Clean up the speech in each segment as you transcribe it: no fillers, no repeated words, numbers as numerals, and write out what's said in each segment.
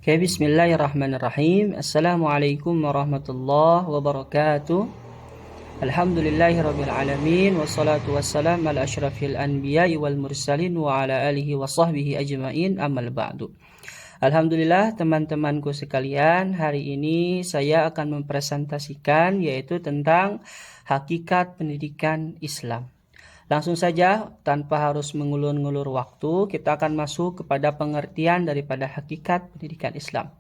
Oke, bismillahirrahmanirrahim. Assalamualaikum warahmatullahi wabarakatuh. Alhamdulillahirabbil alamin wassalatu wassalam ala asyrafil anbiya'i wal mursalin wa ala alihi wa sahbihi ajmain ammal ba'du. Alhamdulillah teman-temanku sekalian, hari ini saya akan mempresentasikan yaitu tentang hakikat pendidikan Islam. Langsung saja, tanpa harus mengulur-ngulur waktu, kita akan masuk kepada pengertian daripada hakikat pendidikan Islam.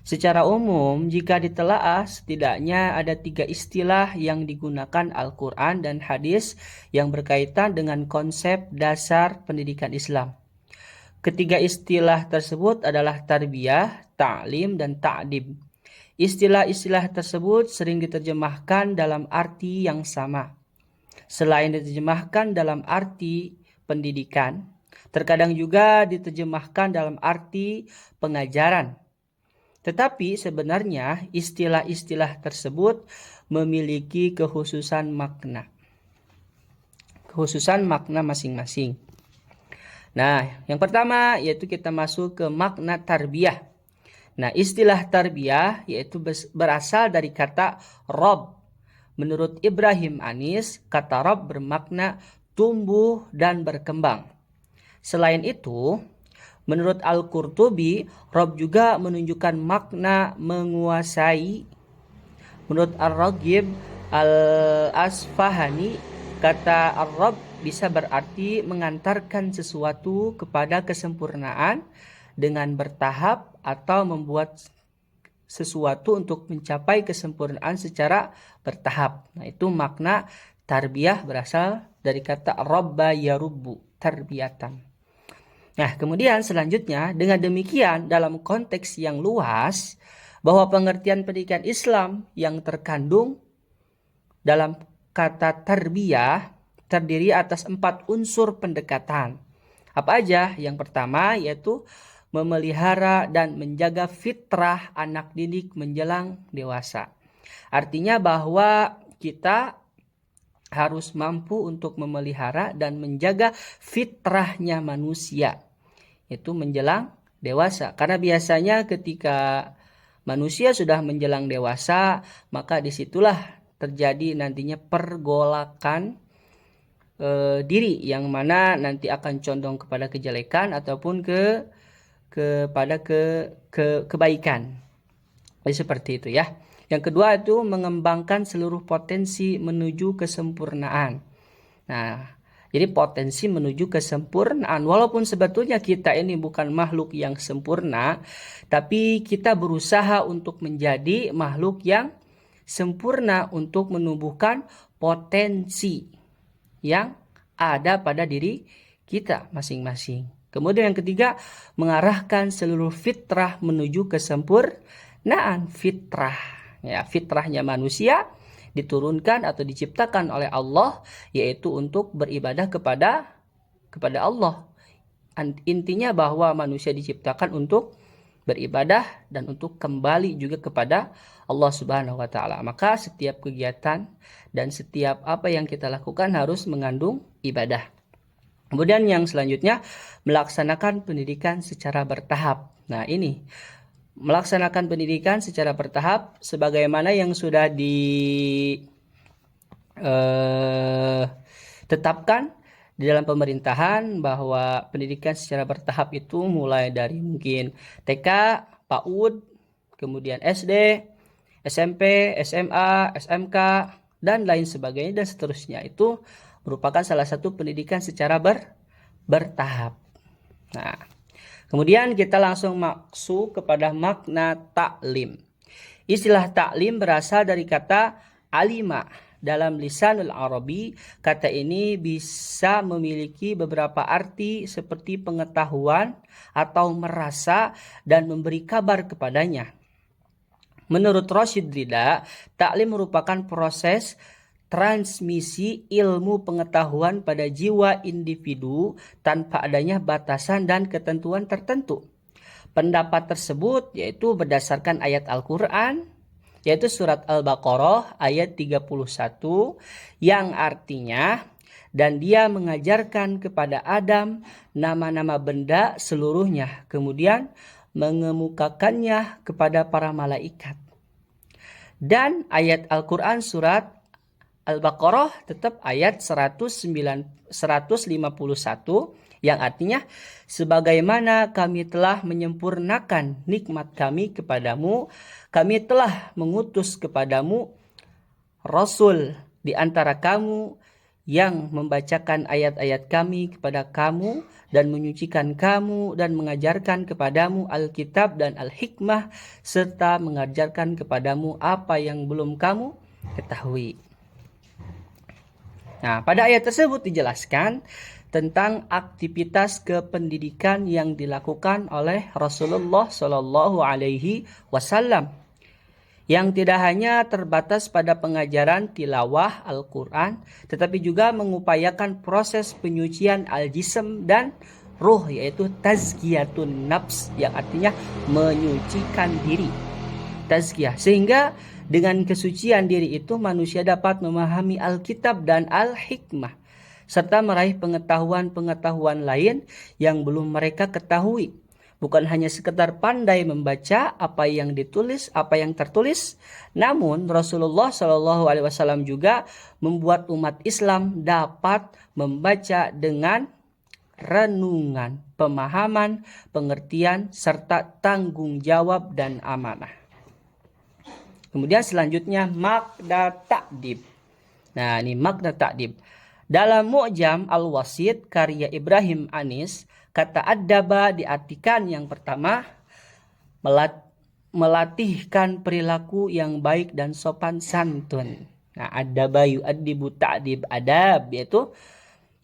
Secara umum, jika ditelaah, setidaknya ada 3 istilah yang digunakan Al-Quran dan hadis yang berkaitan dengan konsep dasar pendidikan Islam. Ketiga istilah tersebut adalah tarbiyah, ta'lim, dan ta'dib. Istilah-istilah tersebut sering diterjemahkan dalam arti yang sama. Selain diterjemahkan dalam arti pendidikan, terkadang juga diterjemahkan dalam arti pengajaran. Tetapi sebenarnya istilah-istilah tersebut memiliki kekhususan makna masing-masing. Nah, yang pertama yaitu kita masuk ke makna tarbiyah. Nah, istilah tarbiyah yaitu berasal dari kata rob. Menurut Ibrahim Anis, kata rob bermakna tumbuh dan berkembang. Selain itu, menurut Al-Qurtubi, rob juga menunjukkan makna menguasai. Menurut Ar-Raghib Al-Asfahani, kata ar-rob bisa berarti mengantarkan sesuatu kepada kesempurnaan dengan bertahap atau membuat sesuatu untuk mencapai kesempurnaan secara bertahap. Nah, itu makna tarbiyah berasal dari kata rabba yarubbu, tarbiyatan. Nah, kemudian selanjutnya dengan demikian dalam konteks yang luas bahwa pengertian pendidikan Islam yang terkandung dalam kata tarbiyah terdiri atas 4 unsur pendekatan. Apa aja? Yang pertama yaitu memelihara dan menjaga fitrah anak didik menjelang dewasa. Artinya bahwa kita harus mampu untuk memelihara dan menjaga fitrahnya manusia, itu menjelang dewasa. Karena biasanya ketika manusia sudah menjelang dewasa, maka disitulah terjadi nantinya pergolakan diri yang mana nanti akan condong kepada kejelekan ataupun kepada kebaikan. Jadi seperti itu ya. Yang kedua itu mengembangkan seluruh potensi menuju kesempurnaan. Nah, jadi potensi menuju kesempurnaan. Walaupun sebetulnya kita ini bukan makhluk yang sempurna, tapi kita berusaha untuk menjadi makhluk yang sempurna untuk menumbuhkan potensi yang ada pada diri kita masing-masing. Kemudian yang ketiga, mengarahkan seluruh fitrah menuju kesempurnaan fitrah. Ya, fitrahnya manusia diturunkan atau diciptakan oleh Allah yaitu untuk beribadah kepada Allah. Intinya bahwa manusia diciptakan untuk beribadah dan untuk kembali juga kepada Allah Subhanahu wa taala. Maka setiap kegiatan dan setiap apa yang kita lakukan harus mengandung ibadah. Kemudian yang selanjutnya melaksanakan pendidikan secara bertahap. Nah, ini melaksanakan pendidikan secara bertahap sebagaimana yang sudah ditetapkan di dalam pemerintahan bahwa pendidikan secara bertahap itu mulai dari mungkin TK, PAUD, kemudian SD, SMP, SMA, SMK, dan lain sebagainya dan seterusnya. Itu merupakan salah satu pendidikan secara bertahap. Nah, kemudian kita langsung masuk kepada makna taklim. Istilah taklim berasal dari kata alima. Dalam lisanul Arabi, kata ini bisa memiliki beberapa arti seperti pengetahuan atau merasa dan memberi kabar kepadanya. Menurut Rashid Rida, taklim merupakan proses transmisi ilmu pengetahuan pada jiwa individu tanpa adanya batasan dan ketentuan tertentu. Pendapat tersebut yaitu berdasarkan ayat Al-Quran, yaitu surat Al-Baqarah ayat 31 yang artinya, dan dia mengajarkan kepada Adam nama-nama benda seluruhnya, kemudian mengemukakannya kepada para malaikat. Dan ayat Al-Quran surat Al-Baqarah tetap ayat 151 yang artinya sebagaimana kami telah menyempurnakan nikmat kami kepadamu, kami telah mengutus kepadamu Rasul di antara kamu yang membacakan ayat-ayat kami kepada kamu dan menyucikan kamu dan mengajarkan kepadamu Alkitab dan Al-Hikmah serta mengajarkan kepadamu apa yang belum kamu ketahui. Nah, pada ayat tersebut dijelaskan tentang aktivitas kependidikan yang dilakukan oleh Rasulullah Shallallahu Alaihi Wasallam, yang tidak hanya terbatas pada pengajaran tilawah Al-Quran, tetapi juga mengupayakan proses penyucian al-jism dan ruh, yaitu tazkiyatun nafs, yang artinya menyucikan diri. Tazkiyah, sehingga dengan kesucian diri itu manusia dapat memahami Alkitab dan Al-Hikmah serta meraih pengetahuan-pengetahuan lain yang belum mereka ketahui. Bukan hanya sekedar pandai membaca apa yang ditulis, apa yang tertulis, namun Rasulullah Shallallahu Alaihi Wasallam juga membuat umat Islam dapat membaca dengan renungan, pemahaman, pengertian, serta tanggung jawab dan amanah. Kemudian selanjutnya makna ta'dib. Nah, ini makna ta'dib. Dalam Mu'jam Al-Wasit karya Ibrahim Anis, kata adaba diartikan yang pertama melatihkan perilaku yang baik dan sopan santun. Nah, adaba yu'addibu ta'dib, adab yaitu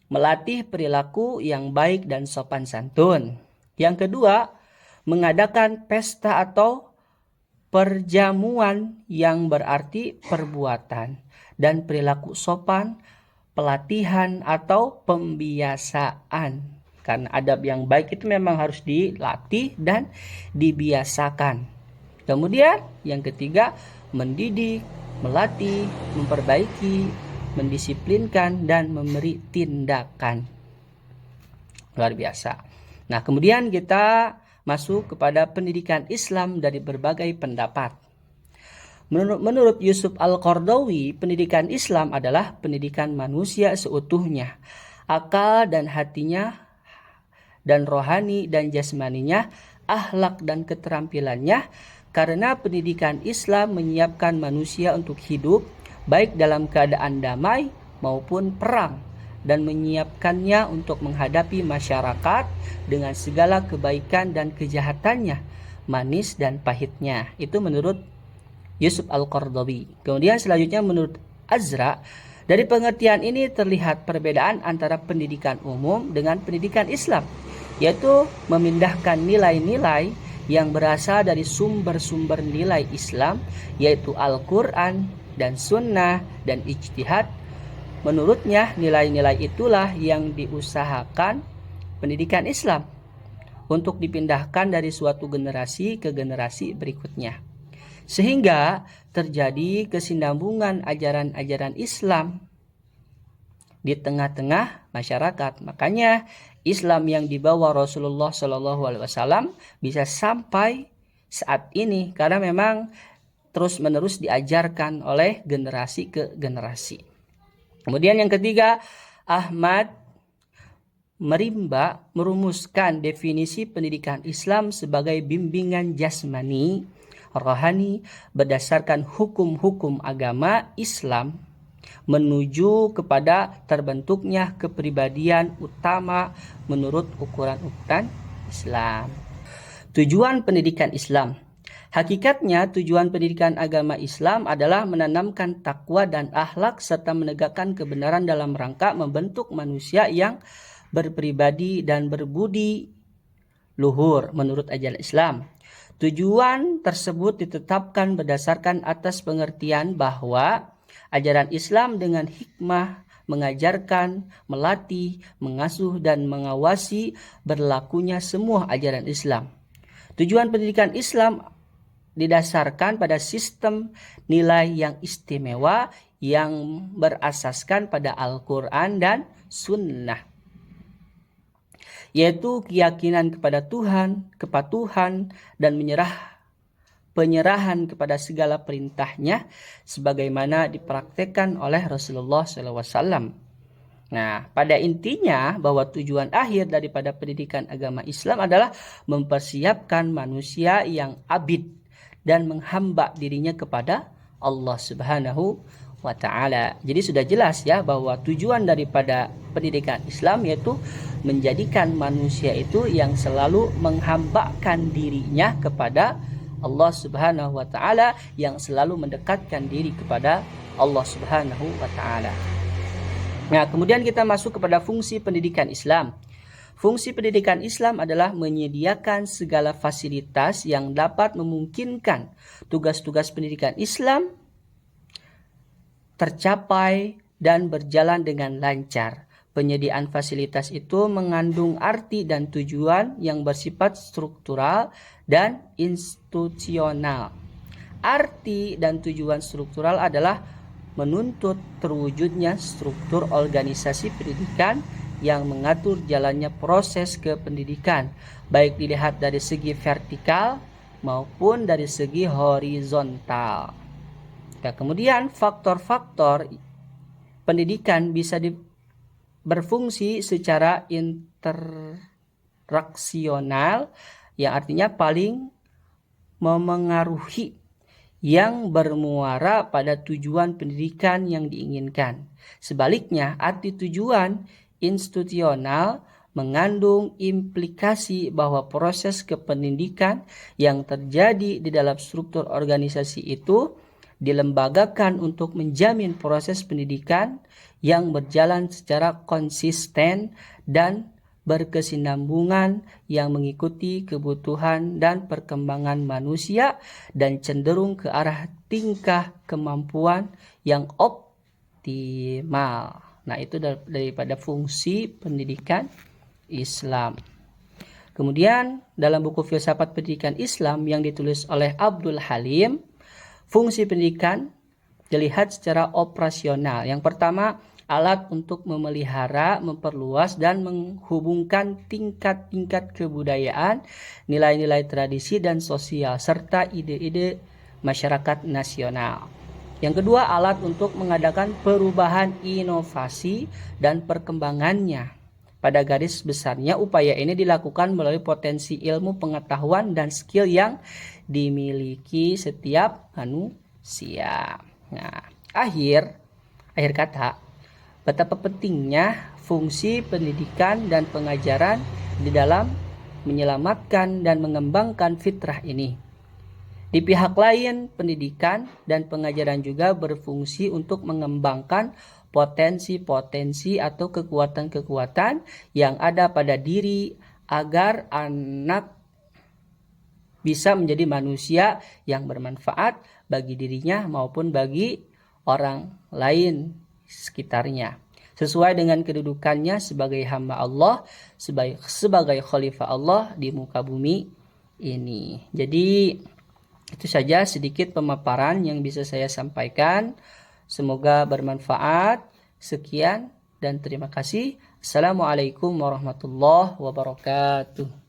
melatih perilaku yang baik dan sopan santun. Yang kedua, mengadakan pesta atau perjamuan yang berarti perbuatan dan perilaku sopan, pelatihan atau pembiasaan. Karena adab yang baik itu memang harus dilatih dan dibiasakan. Kemudian yang ketiga, mendidik, melatih, memperbaiki, mendisiplinkan dan memberi tindakan. Luar biasa. Nah, kemudian kita masuk kepada pendidikan Islam dari berbagai pendapat. Menurut Yusuf Al-Qardawi, pendidikan Islam adalah pendidikan manusia seutuhnya, akal dan hatinya, dan rohani dan jasmaninya, akhlak dan keterampilannya, karena pendidikan Islam menyiapkan manusia untuk hidup baik dalam keadaan damai maupun perang, dan menyiapkannya untuk menghadapi masyarakat dengan segala kebaikan dan kejahatannya, manis dan pahitnya. Itu menurut Yusuf Al-Qardawi. Kemudian selanjutnya menurut Azra, dari pengertian ini terlihat perbedaan antara pendidikan umum dengan pendidikan Islam, yaitu memindahkan nilai-nilai yang berasal dari sumber-sumber nilai Islam, yaitu Al-Quran dan Sunnah dan ijtihad. Menurutnya, nilai-nilai itulah yang diusahakan pendidikan Islam untuk dipindahkan dari suatu generasi ke generasi berikutnya, sehingga terjadi kesinambungan ajaran-ajaran Islam di tengah-tengah masyarakat. Makanya Islam yang dibawa Rasulullah Shallallahu Alaihi Wasallam bisa sampai saat ini karena memang terus-menerus diajarkan oleh generasi ke generasi. Kemudian yang ketiga, Ahmad Merimba merumuskan definisi pendidikan Islam sebagai bimbingan jasmani, rohani berdasarkan hukum-hukum agama Islam menuju kepada terbentuknya kepribadian utama menurut ukuran-ukuran Islam. Tujuan pendidikan Islam. Hakikatnya tujuan pendidikan agama Islam adalah menanamkan takwa dan akhlak serta menegakkan kebenaran dalam rangka membentuk manusia yang berpribadi dan berbudi luhur menurut ajaran Islam. Tujuan tersebut ditetapkan berdasarkan atas pengertian bahwa ajaran Islam dengan hikmah mengajarkan, melatih, mengasuh dan mengawasi berlakunya semua ajaran Islam. Tujuan pendidikan Islam didasarkan pada sistem nilai yang istimewa yang berasaskan pada Al-Quran dan Sunnah. yaitu keyakinan kepada Tuhan, kepatuhan, dan penyerahan kepada segala perintahnya sebagaimana dipraktekkan oleh Rasulullah SAW. Nah, pada intinya bahwa tujuan akhir daripada pendidikan agama Islam adalah mempersiapkan manusia yang abid dan menghamba dirinya kepada Allah Subhanahu wa ta'ala. Jadi sudah jelas ya bahwa tujuan daripada pendidikan Islam yaitu menjadikan manusia itu yang selalu menghambakan dirinya kepada Allah Subhanahu wa ta'ala, yang selalu mendekatkan diri kepada Allah Subhanahu wa ta'ala. Nah, kemudian kita masuk kepada fungsi pendidikan Islam. Fungsi pendidikan Islam adalah menyediakan segala fasilitas yang dapat memungkinkan tugas-tugas pendidikan Islam tercapai dan berjalan dengan lancar. Penyediaan fasilitas itu mengandung arti dan tujuan yang bersifat struktural dan institusional. Arti dan tujuan struktural adalah menuntut terwujudnya struktur organisasi pendidikan yang mengatur jalannya proses kependidikan, baik dilihat dari segi vertikal maupun dari segi horizontal. Nah, kemudian faktor-faktor pendidikan bisa berfungsi secara interaksional, yang artinya paling memengaruhi, yang bermuara pada tujuan pendidikan yang diinginkan. Sebaliknya, arti tujuan institusional mengandung implikasi bahwa proses kependidikan yang terjadi di dalam struktur organisasi itu dilembagakan untuk menjamin proses pendidikan yang berjalan secara konsisten dan berkesinambungan, yang mengikuti kebutuhan dan perkembangan manusia dan cenderung ke arah tingkah kemampuan yang optimal. Nah, itu daripada fungsi pendidikan Islam. Kemudian dalam buku Filsafat Pendidikan Islam yang ditulis oleh Abdul Halim, fungsi pendidikan dilihat secara operasional. Yang pertama, alat untuk memelihara, memperluas, dan menghubungkan tingkat-tingkat kebudayaan, nilai-nilai tradisi dan sosial, serta ide-ide masyarakat nasional. Yang kedua, alat untuk mengadakan perubahan, inovasi, dan perkembangannya. Pada garis besarnya, upaya ini dilakukan melalui potensi ilmu, pengetahuan, dan skill yang dimiliki setiap manusia. Nah, akhir kata, betapa pentingnya fungsi pendidikan dan pengajaran di dalam menyelamatkan dan mengembangkan fitrah ini. Di pihak lain, pendidikan dan pengajaran juga berfungsi untuk mengembangkan potensi-potensi atau kekuatan-kekuatan yang ada pada diri agar anak bisa menjadi manusia yang bermanfaat bagi dirinya maupun bagi orang lain sekitarnya, sesuai dengan kedudukannya sebagai hamba Allah, sebagai khalifah Allah di muka bumi ini. Jadi itu saja sedikit pemaparan yang bisa saya sampaikan. Semoga bermanfaat. Sekian dan terima kasih. Assalamualaikum warahmatullahi wabarakatuh.